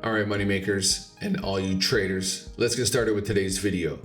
All right, money makers and all you traders, let's get started with today's video.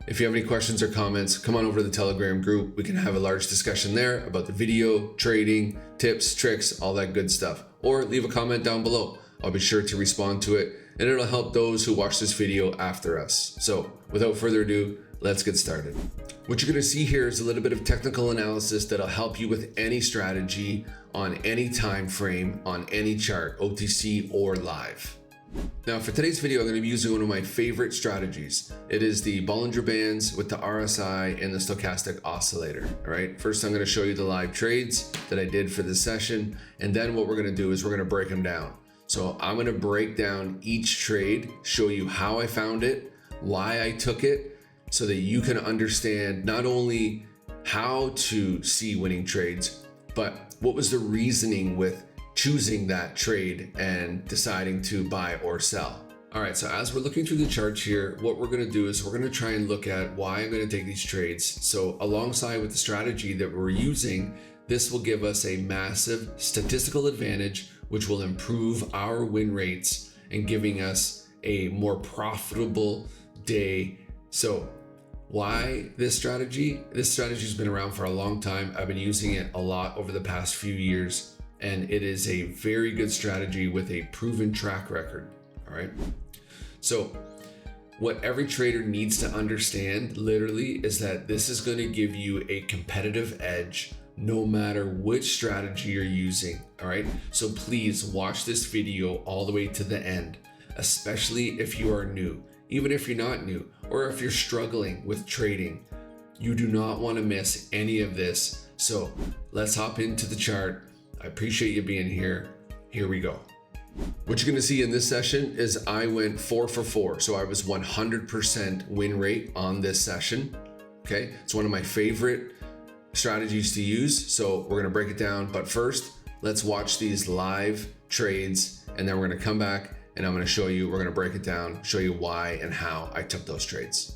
If you have any questions or comments, come on over to the Telegram group. We can have a large discussion there about the video, trading, tips, tricks, all that good stuff. Or leave a comment down below. I'll be sure to respond to it, and it'll help those who watch this video after us. So without further ado, let's get started. What you're gonna see here is a little bit of technical analysis that'll help you with any strategy on any time frame, on any chart, OTC or live. Now for today's video, I'm going to be using one of my favorite strategies. It is the Bollinger Bands with the RSI and the stochastic oscillator. All right, first I'm going to show you the live trades that I did for this session, and then what we're going to do is we're going to break them down. So I'm going to break down each trade, show you how I found it, why I took it, so that you can understand not only how to see winning trades, but what was the reasoning with choosing that trade and deciding to buy or sell. All right, so as we're looking through the charts here, what we're gonna do is we're gonna try and look at why I'm gonna take these trades. So alongside with the strategy that we're using, this will give us a massive statistical advantage, which will improve our win rates and giving us a more profitable day. So why this strategy? This strategy has been around for a long time. I've been using it a lot over the past few years, and it is a very good strategy with a proven track record. All right. So what every trader needs to understand literally is that this is going to give you a competitive edge no matter which strategy you're using. All right. So please watch this video all the way to the end, especially if you are new. Even if you're not new, or if you're struggling with trading, you do not want to miss any of this. So let's hop into the chart. I appreciate you being here. Here we go. What you're going to see in this session is I went 4 for 4. So I was 100% win rate on this session. Okay. It's one of my favorite strategies to use. So we're going to break it down. But first, let's watch these live trades, and then we're going to come back and I'm going to show you, we're going to break it down, show you why and how I took those trades.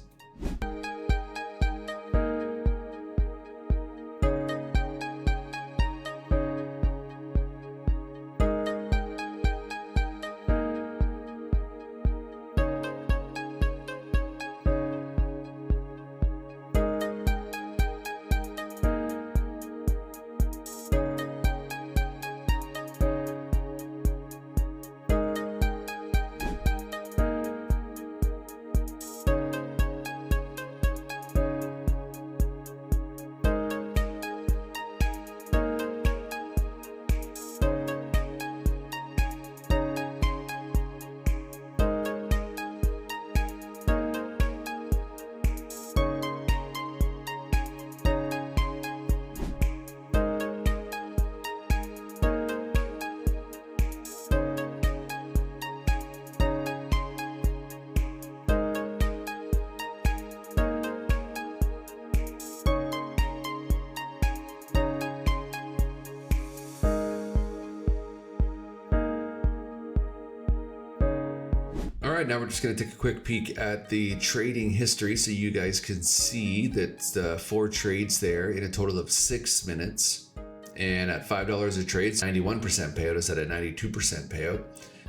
All right, now we're just going to take a quick peek at the trading history so you guys can see that the 4 trades there in a total of 6 minutes. And at $5 a trade, 91% payout instead of 92% payout.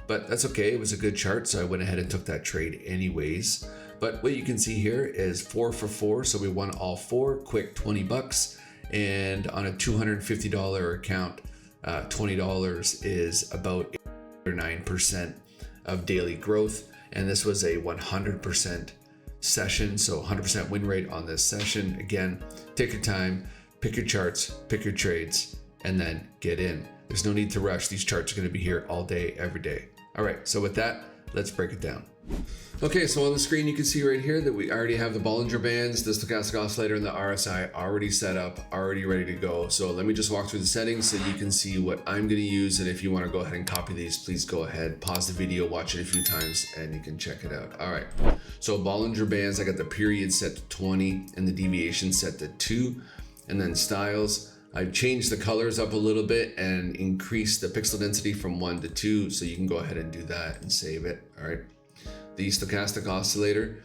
But that's okay, it was a good chart, so I went ahead and took that trade anyways. But what you can see here is 4 for 4, so we won all 4, quick 20 bucks. And on a $250 account, $20 is about 9% of daily growth. And this was a 100% session, so 100% win rate on this session. Again, take your time, pick your charts, pick your trades, and then get in. There's no need to rush. These charts are going to be here all day, every day. All right, so with that, let's break it down. Okay, so on the screen you can see right here that we already have the Bollinger Bands, the stochastic oscillator, and the RSI already set up, already ready to go. So let me just walk through the settings so you can see what I'm going to use, and if you want to go ahead and copy these, please go ahead, pause the video, watch it a few times, and you can check it out. All right, so Bollinger Bands, I got the period set to 20 and the deviation set to 2, and then styles, I've changed the colors up a little bit and increased the pixel density from 1 to 2, so you can go ahead and do that and save it. All right. The stochastic oscillator,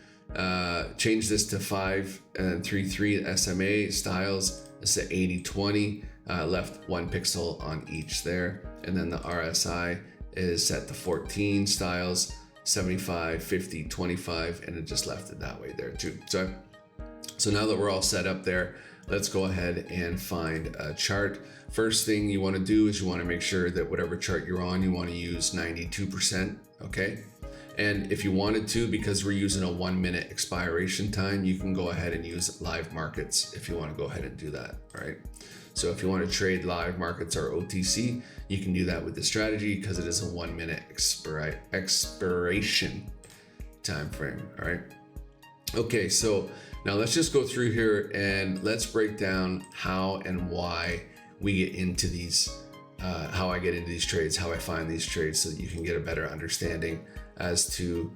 change this to 5 and 3 SMA styles. It's at 80/20, left 1 pixel on each there. And then the RSI is set to 14 styles, 75, 50, 25, and it just left it that way there too. So now that we're all set up there, let's go ahead and find a chart. First thing you want to do is you want to make sure that whatever chart you're on, you want to use 92%, okay? And if you wanted to, because we're using a 1 minute expiration time, you can go ahead and use live markets if you want to go ahead and do that, all right? So if you want to trade live markets or OTC, you can do that with the strategy because it is a 1 minute expiration time frame, all right? Okay, so now let's just go through here and let's break down how and why we get into these, how I get into these trades, how I find these trades, so that you can get a better understanding as to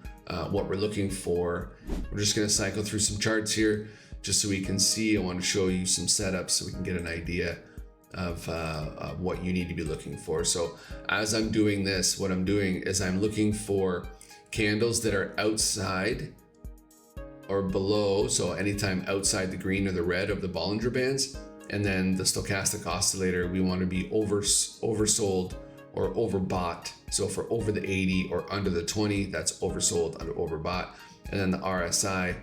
what we're looking for. We're just going to cycle through some charts here just so we can see. I want to show you some setups so we can get an idea of what you need to be looking for. So as I'm doing this, what I'm doing is I'm looking for candles that are outside or below, so anytime outside the green or the red of the Bollinger Bands. And then the stochastic oscillator, we want to be oversold or overbought. So for over the 80 or under the 20, that's oversold, under overbought. And then the RSI,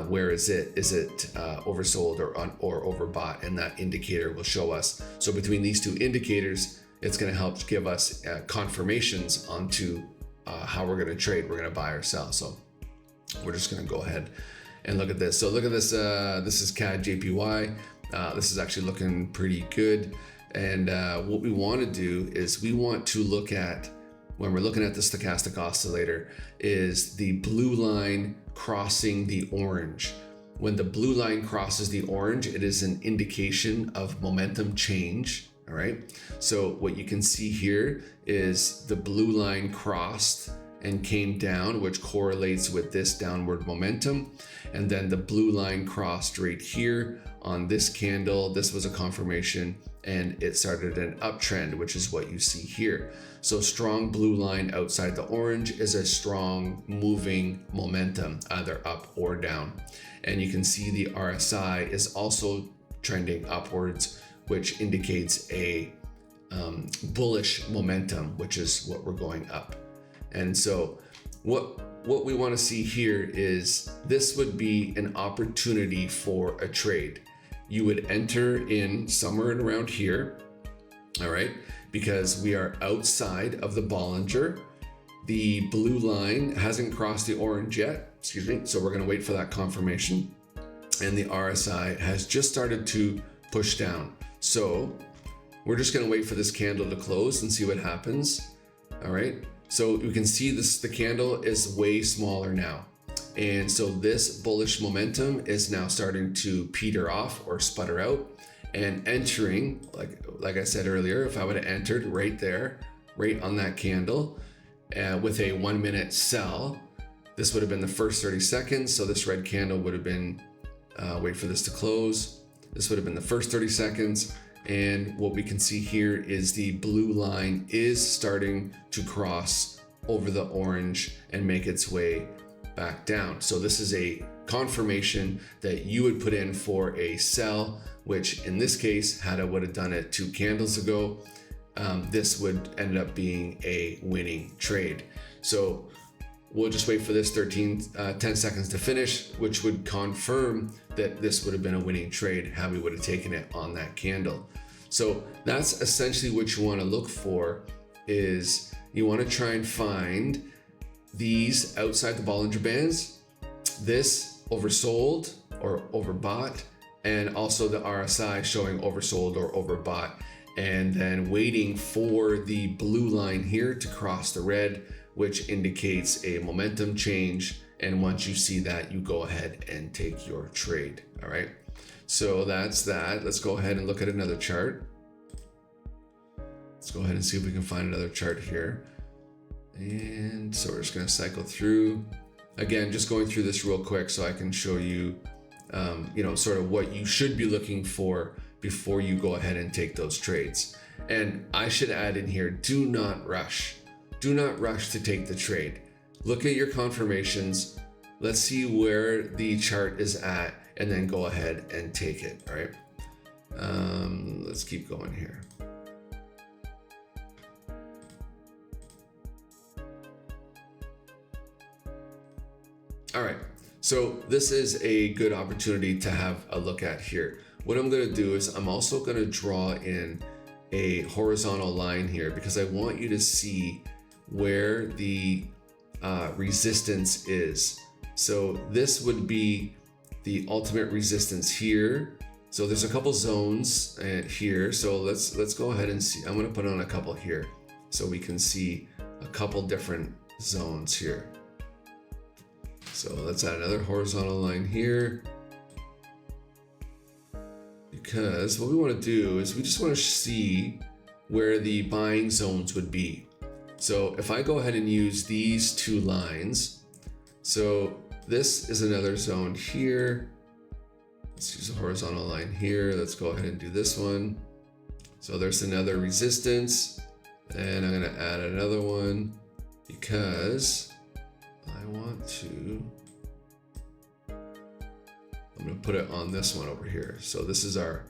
where is it? Is it oversold or overbought? And that indicator will show us. So between these two indicators, it's going to help give us confirmations onto how we're going to trade. We're going to buy or sell. So we're just going to go ahead and look at this. So look at this. This is CAD JPY. This is actually looking pretty good. And what we want to do is we want to look at, when we're looking at the stochastic oscillator, is the blue line crossing the orange. When the blue line crosses the orange, it is an indication of momentum change. All right. So what you can see here is the blue line crossed and came down, which correlates with this downward momentum. And then the blue line crossed right here on this candle. This was a confirmation and it started an uptrend, which is what you see here. So strong blue line outside the orange is a strong moving momentum, either up or down. And you can see the RSI is also trending upwards, which indicates a bullish momentum, which is what we're going up. And so what we want to see here is this would be an opportunity for a trade. You would enter in somewhere around here, all right, because we are outside of the Bollinger. The blue line hasn't crossed the orange yet, excuse me, so we're going to wait for that confirmation. And the RSI has just started to push down. So we're just going to wait for this candle to close and see what happens, all right? So you can see this, the candle is way smaller now. And so this bullish momentum is now starting to peter off or sputter out and entering, like I said earlier, if I would have entered right there, right on that candle with a 1 minute sell, this would have been the first 30 seconds. So this red candle would have been, wait for this to close. This would have been the first 30 seconds. And what we can see here is the blue line is starting to cross over the orange and make its way back down. So this is a confirmation that you would put in for a sell, which in this case, had I would have done it 2 candles ago, this would end up being a winning trade. So we'll just wait for this 10 seconds to finish, which would confirm that this would have been a winning trade had we would have taken it on that candle. So that's essentially what you want to look for, is you want to try and find these outside the Bollinger Bands, this oversold or overbought, and also the RSI showing oversold or overbought, and then waiting for the blue line here to cross the red, which indicates a momentum change. And once you see that, you go ahead and take your trade. All right. So that's that. Let's go ahead and look at another chart. Let's go ahead and see if we can find another chart here. And so we're just going to cycle through. Again, just going through this real quick so I can show you, sort of what you should be looking for before you go ahead and take those trades. And I should add in here, do not rush. Do not rush to take the trade. Look at your confirmations. Let's see where the chart is at and then go ahead and take it, all right? Let's keep going here. All right, so this is a good opportunity to have a look at here. What I'm going to do is I'm also going to draw in a horizontal line here because I want you to see where the resistance is. So this would be the ultimate resistance here. So there's a couple zones here. So let's go ahead and see. I'm going to put on a couple here so we can see a couple different zones here. So let's add another horizontal line here, because what we want to do is we just want to see where the buying zones would be. So if I go ahead and use these two lines, so this is another zone here. Let's use a horizontal line here. Let's go ahead and do this one. So there's another resistance, and I'm going to add another one because I want to, I'm going to put it on this one over here. So this is our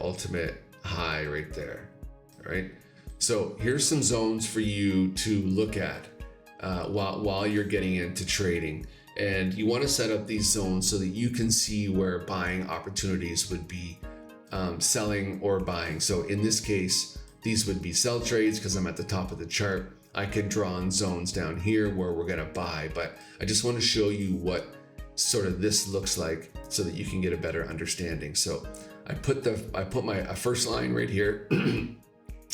ultimate high right there. All right. So here's some zones for you to look at while you're getting into trading. And you want to set up these zones so that you can see where buying opportunities would be, selling or buying. So in this case, these would be sell trades because I'm at the top of the chart. I could draw in zones down here where we're going to buy, but I just want to show you what sort of this looks like so that you can get a better understanding. So I put my first line right here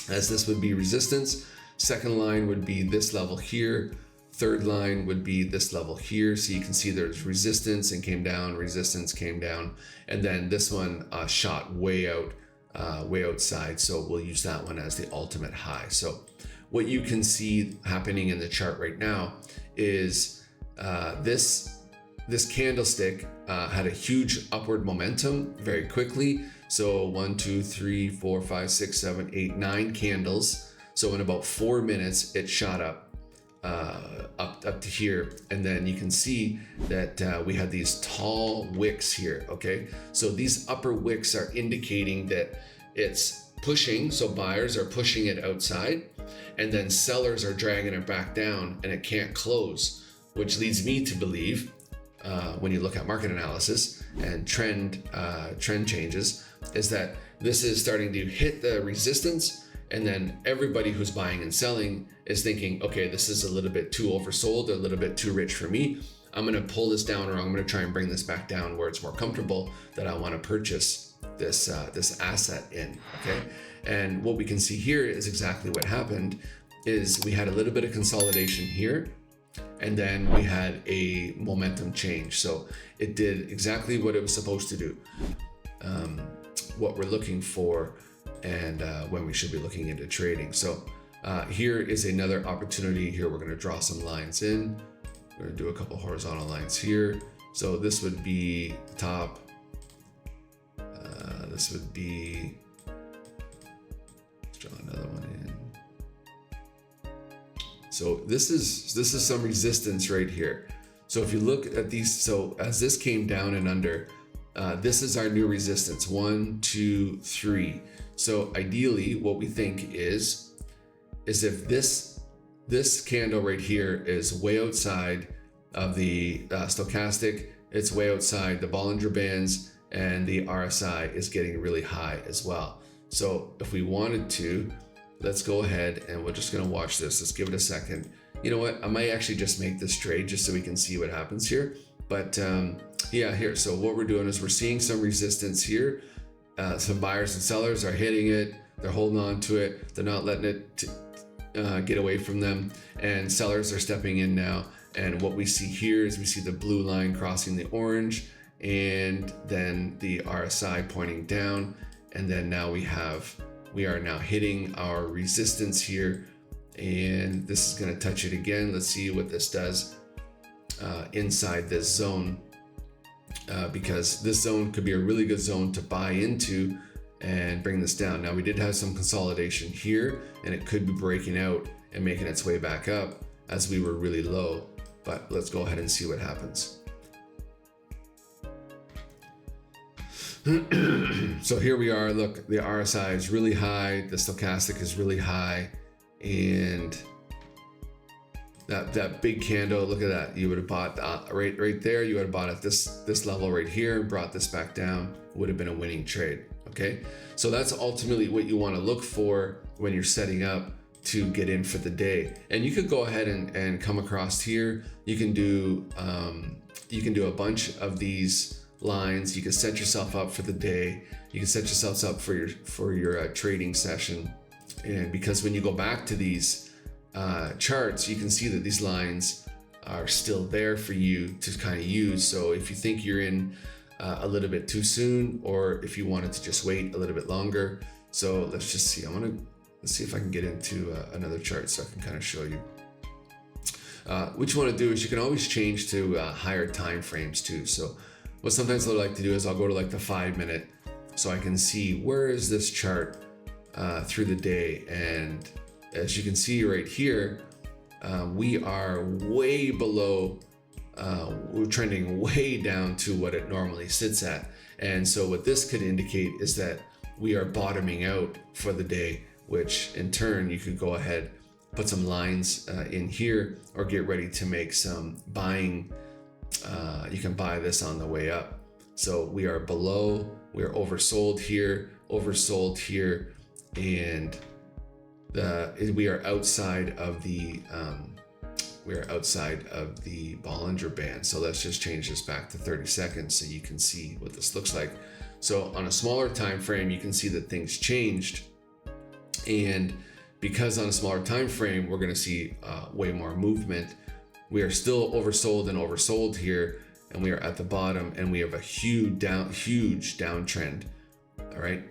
as this would be resistance. Second line would be this level here. Third line would be this level here. So you can see there's resistance and came down, resistance came down. And then this one shot way outside. So we'll use that one as the ultimate high. So what you can see happening in the chart right now is this candlestick had a huge upward momentum very quickly. So 1, 2, 3, 4, 5, 6, 7, 8, 9 candles. So in about 4 minutes, it shot up to here, and then you can see that we had these tall wicks here. Okay, so these upper wicks are indicating that it's pushing, so buyers are pushing it outside, and then sellers are dragging it back down, and it can't close, which leads me to believe, when you look at market analysis and trend changes, is that this is starting to hit the resistance. And then everybody who's buying and selling is thinking, okay, this is a little bit too oversold, a little bit too rich for me. I'm going to pull this down, or I'm going to try and bring this back down where it's more comfortable that I want to purchase this asset in. Okay. And what we can see here is exactly what happened is we had a little bit of consolidation here, and then we had a momentum change. So it did exactly what it was supposed to do, what we're looking for, and when we should be looking into trading. So here is another opportunity. Here we're going to draw some lines in. We're going to do a couple horizontal lines here. So this would be the top. This would be, let's draw another one in. So this is some resistance right here. So if you look at these, so as this came down and under, this is our new resistance, 1, 2, 3. So ideally, what we think is if this candle right here is way outside of the stochastic, it's way outside the Bollinger Bands, and the RSI is getting really high as well. So if we wanted to, let's go ahead and we're just going to watch this. Let's give it a second. You know what? I might actually just make this trade just so we can see what happens here. But yeah, here. So what we're doing is we're seeing some resistance here. Some buyers and sellers are hitting it. They're holding on to it. They're not letting it get away from them. And sellers are stepping in now. And what we see here is we see the blue line crossing the orange, and then the RSI pointing down. And then now we are now hitting our resistance here. And this is going to touch it again. Let's see what this does inside this zone. Because this zone could be a really good zone to buy into and bring this down. Now we did have some consolidation here, and it could be breaking out and making its way back up as we were really low, but let's go ahead and see what happens. So here we are. Look, the RSI is really high, the stochastic is really high, and that big candle, look at that. You would have bought right there. You would have bought at this level right here and brought this back down. Would have been a winning trade. Okay, so that's ultimately what you want to look for when you're setting up to get in for the day. And you could go ahead and come across here. You can do a bunch of these lines. You can set yourself up for the day. You can set yourselves up for your trading session. And because when you go back to these charts, you can see that these lines are still there for you to kind of use. So if you think you're in a little bit too soon, or if you wanted to just wait a little bit longer. So let's just see. Let's see if I can get into another chart so I can kind of show you. What you want to do is you can always change to higher time frames too. So what sometimes I like to do is I'll go to like the 5 minute so I can see where is this chart through the day. And as you can see right here, we are way below, we're trending way down to what it normally sits at. And so what this could indicate is that we are bottoming out for the day, which in turn you could go ahead, put some lines in here, or get ready to make some buying. You can buy this on the way up. So we are below, we are oversold here, and we are outside of the Bollinger Band. So let's just change this back to 30 seconds so you can see what this looks like. So on a smaller time frame, you can see that things changed. And because on a smaller time frame, we're going to see way more movement. We are still oversold here, and we are at the bottom, and we have a huge downtrend. All right.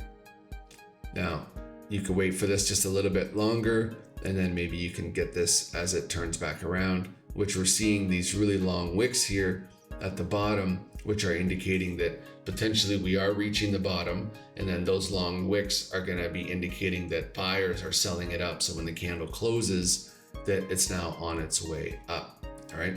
Now you can wait for this just a little bit longer, and then maybe you can get this as it turns back around, which we're seeing these really long wicks here at the bottom, which are indicating that potentially we are reaching the bottom. And then those long wicks are going to be indicating that buyers are selling it up. So when the candle closes, that it's now on its way up. All right.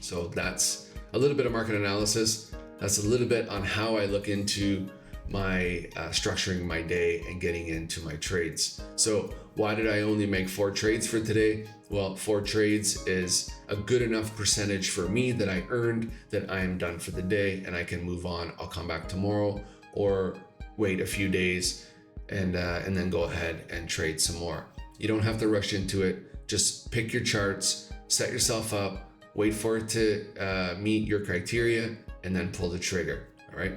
So that's a little bit of market analysis. That's a little bit on how I look into my structuring my day and getting into my trades. So why did I only make 4 trades for today? Well, 4 trades is a good enough percentage for me that I earned that I am done for the day and I can move on. I'll come back tomorrow or wait a few days and then go ahead and trade some more. You don't have to rush into it. Just pick your charts, set yourself up, wait for it to meet your criteria, and then pull the trigger. All right.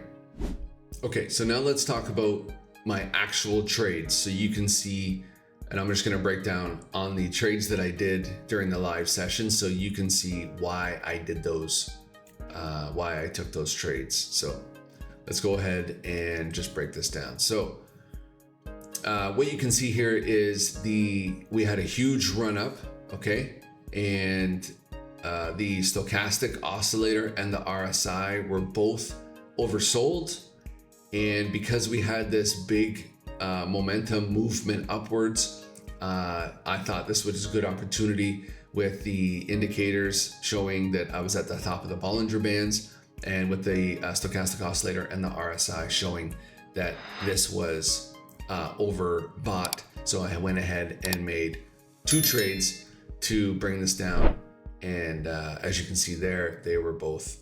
Okay, so now let's talk about my actual trades so you can see, and I'm just going to break down on the trades that I did during the live session so you can see why I did those, why I took those trades. So let's go ahead and just break this down. So what you can see here is we had a huge run up, okay? And the stochastic oscillator and the RSI were both oversold. And because we had this big momentum movement upwards, I thought this was a good opportunity with the indicators showing that I was at the top of the Bollinger Bands, and with the stochastic oscillator and the RSI showing that this was overbought. So I went ahead and made 2 trades to bring this down. And as you can see there, they were both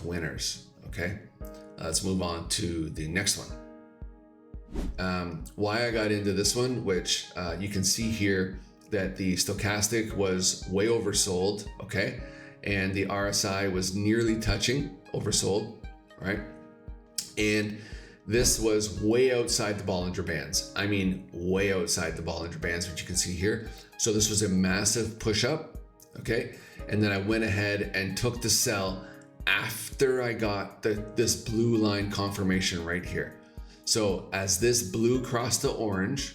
winners. Okay. Let's move on to the next one. Why I got into this one, which you can see here that the stochastic was way oversold, okay? And the RSI was nearly touching oversold, right? And this was way outside the Bollinger Bands. I mean, way outside the Bollinger Bands, which you can see here. So this was a massive push up, okay? And then I went ahead and took the sell after I got this blue line confirmation right here. So as this blue crossed the orange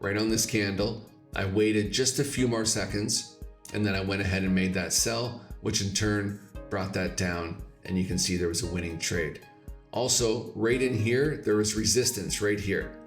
right on this candle, I waited just a few more seconds, and then I went ahead and made that sell, which in turn brought that down, and you can see there was a winning trade. Also, right in here, there was resistance right here.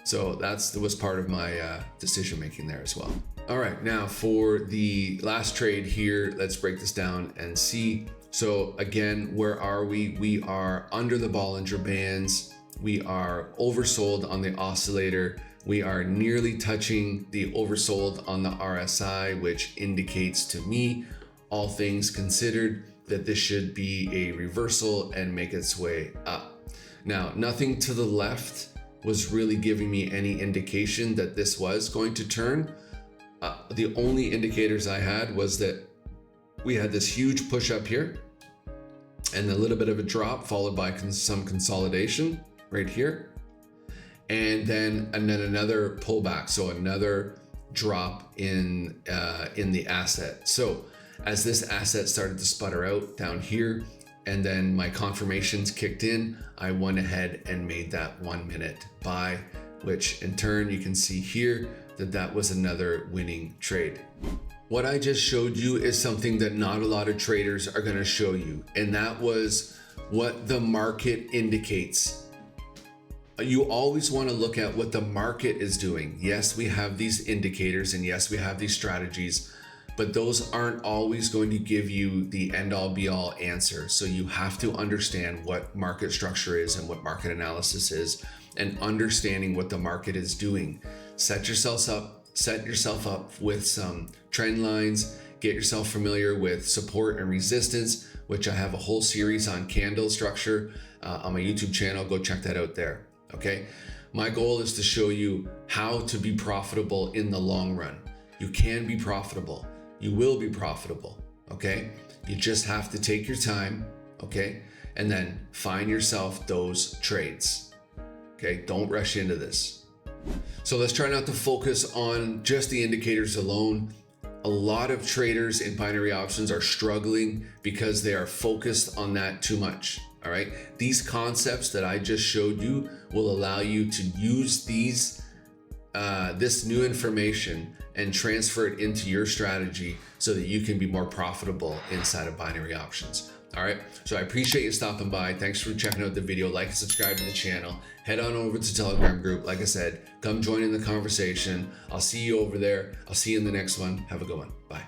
So that was part of my decision making there as well. All right, now for the last trade here, let's break this down and see. So again, where are we? We are under the Bollinger Bands. We are oversold on the oscillator. We are nearly touching the oversold on the RSI, which indicates to me, all things considered, that this should be a reversal and make its way up. Now, nothing to the left was really giving me any indication that this was going to turn. The only indicators I had was that we had this huge push up here and a little bit of a drop followed by some consolidation right here. And then another pullback, so another drop in the asset. So as this asset started to sputter out down here, and then my confirmations kicked in, I went ahead and made that 1 minute buy, which in turn you can see here that was another winning trade. What I just showed you is something that not a lot of traders are going to show you, and that was what the market indicates. You always want to look at what the market is doing. Yes, we have these indicators and yes, we have these strategies, but those aren't always going to give you the end all be all answer. So you have to understand what market structure is and what market analysis is, and understanding what the market is doing. Set yourself up with some trend lines, get yourself familiar with support and resistance, which I have a whole series on candle structure on my YouTube channel. Go check that out there. Okay, my goal is to show you how to be profitable in the long run. You can be profitable. You will be profitable. Okay, you just have to take your time. Okay, and then find yourself those trades. Okay, don't rush into this. So let's try not to focus on just the indicators alone. A lot of traders in binary options are struggling because they are focused on that too much. All right, these concepts that I just showed you will allow you to use this new information and transfer it into your strategy so that you can be more profitable inside of binary options. All right, so I appreciate you stopping by. Thanks for checking out the video. Like and subscribe to the channel. Head on over to the Telegram group. Like I said, come join in the conversation. I'll see you over there. I'll see you in the next one. Have a good one. Bye.